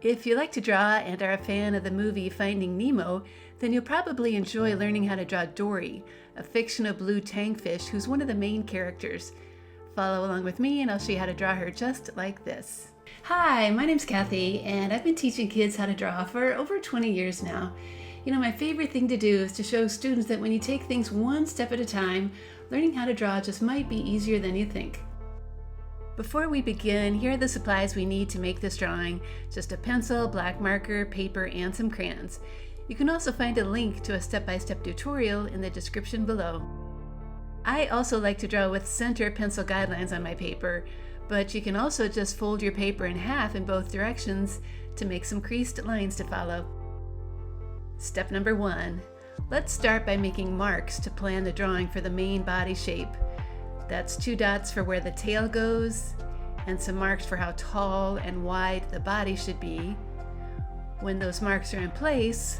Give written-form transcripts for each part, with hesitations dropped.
If you like to draw and are a fan of the movie Finding Nemo, then you'll probably enjoy learning how to draw Dory, a fictional blue tankfish who's one of the main characters. Follow along with me and I'll show you how to draw her just like this. Hi, my name's Kathy and I've been teaching kids how to draw for over 20 years now. You know, my favorite thing to do is to show students that when you take things one step at a time, learning how to draw just might be easier than you think. Before we begin, here are the supplies we need to make this drawing. Just a pencil, black marker, paper, and some crayons. You can also find a link to a step-by-step tutorial in the description below. I also like to draw with center pencil guidelines on my paper, but you can also just fold your paper in half in both directions to make some creased lines to follow. Step number 1. Let's start by making marks to plan the drawing for the main body shape. That's 2 dots for where the tail goes, and some marks for how tall and wide the body should be. When those marks are in place,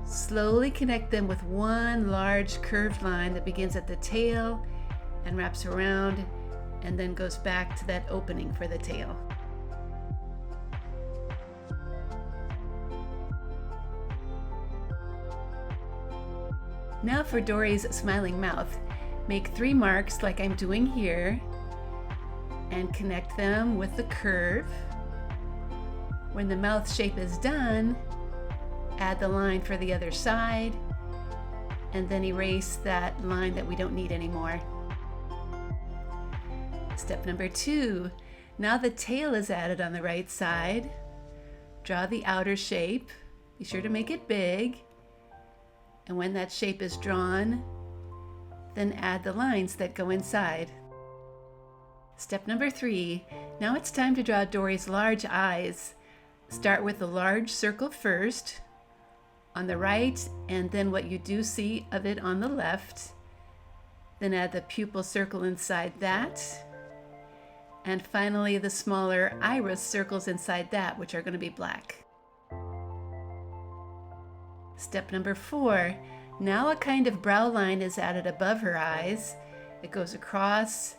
slowly connect them with one large curved line that begins at the tail and wraps around and then goes back to that opening for the tail. Now for Dory's smiling mouth. Make 3 marks like I'm doing here and connect them with the curve. When the mouth shape is done, add the line for the other side and then erase that line that we don't need anymore. Step number 2. Now the tail is added on the right side. Draw the outer shape. Be sure to make it big. And when that shape is drawn, then add the lines that go inside. Step number 3. Now it's time to draw Dory's large eyes. Start with the large circle first on the right, and then what you do see of it on the left. Then add the pupil circle inside that. And finally the smaller iris circles inside that, which are going to be black. Step number 4. Now a kind of brow line is added above her eyes. It goes across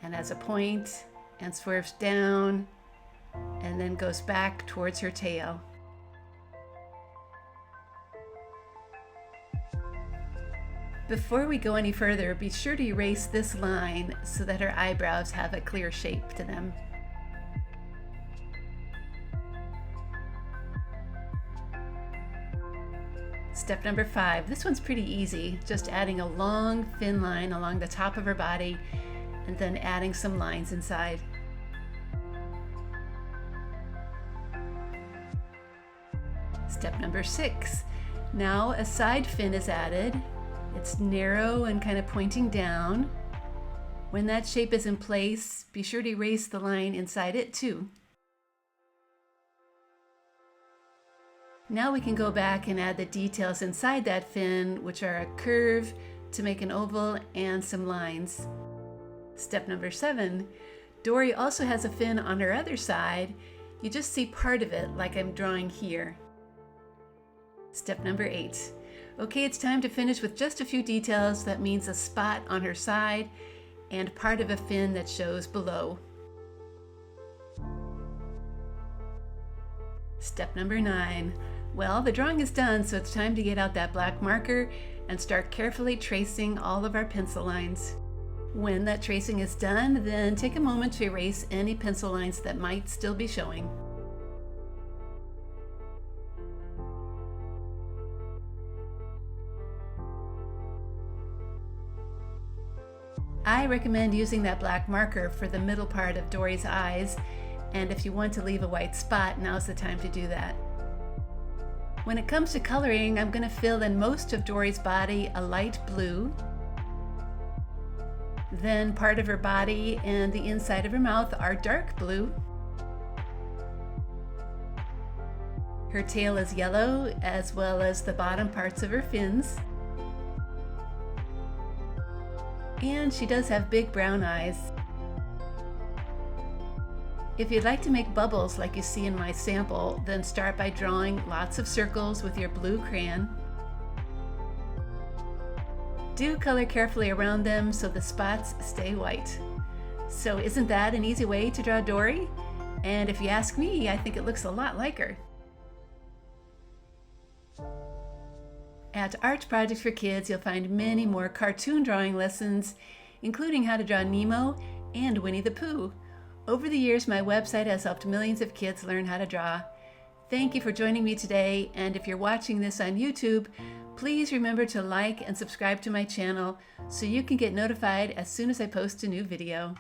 and has a point and swerves down and then goes back towards her tail. Before we go any further, be sure to erase this line so that her eyebrows have a clear shape to them. Step number 5. This one's pretty easy, just adding a long thin line along the top of her body and then adding some lines inside. Step number 6. Now a side fin is added. It's narrow and kind of pointing down. When that shape is in place, be sure to erase the line inside it too. Now we can go back and add the details inside that fin, which are a curve to make an oval and some lines. Step number 7. Dory also has a fin on her other side. You just see part of it like I'm drawing here. Step number 8. Okay, it's time to finish with just a few details. That means a spot on her side and part of a fin that shows below. Step number 9. Well, the drawing is done, so it's time to get out that black marker and start carefully tracing all of our pencil lines. When that tracing is done, then take a moment to erase any pencil lines that might still be showing. I recommend using that black marker for the middle part of Dory's eyes, and if you want to leave a white spot, now's the time to do that. When it comes to coloring, I'm going to fill in most of Dory's body a light blue. Then part of her body and the inside of her mouth are dark blue. Her tail is yellow, as well as the bottom parts of her fins. And she does have big brown eyes. If you'd like to make bubbles like you see in my sample, then start by drawing lots of circles with your blue crayon. Do color carefully around them so the spots stay white. So isn't that an easy way to draw Dory? And if you ask me, I think it looks a lot like her. At Art Projects for Kids, you'll find many more cartoon drawing lessons, including how to draw Nemo and Winnie the Pooh. Over the years, my website has helped millions of kids learn how to draw. Thank you for joining me today, and if you're watching this on YouTube, please remember to like and subscribe to my channel so you can get notified as soon as I post a new video.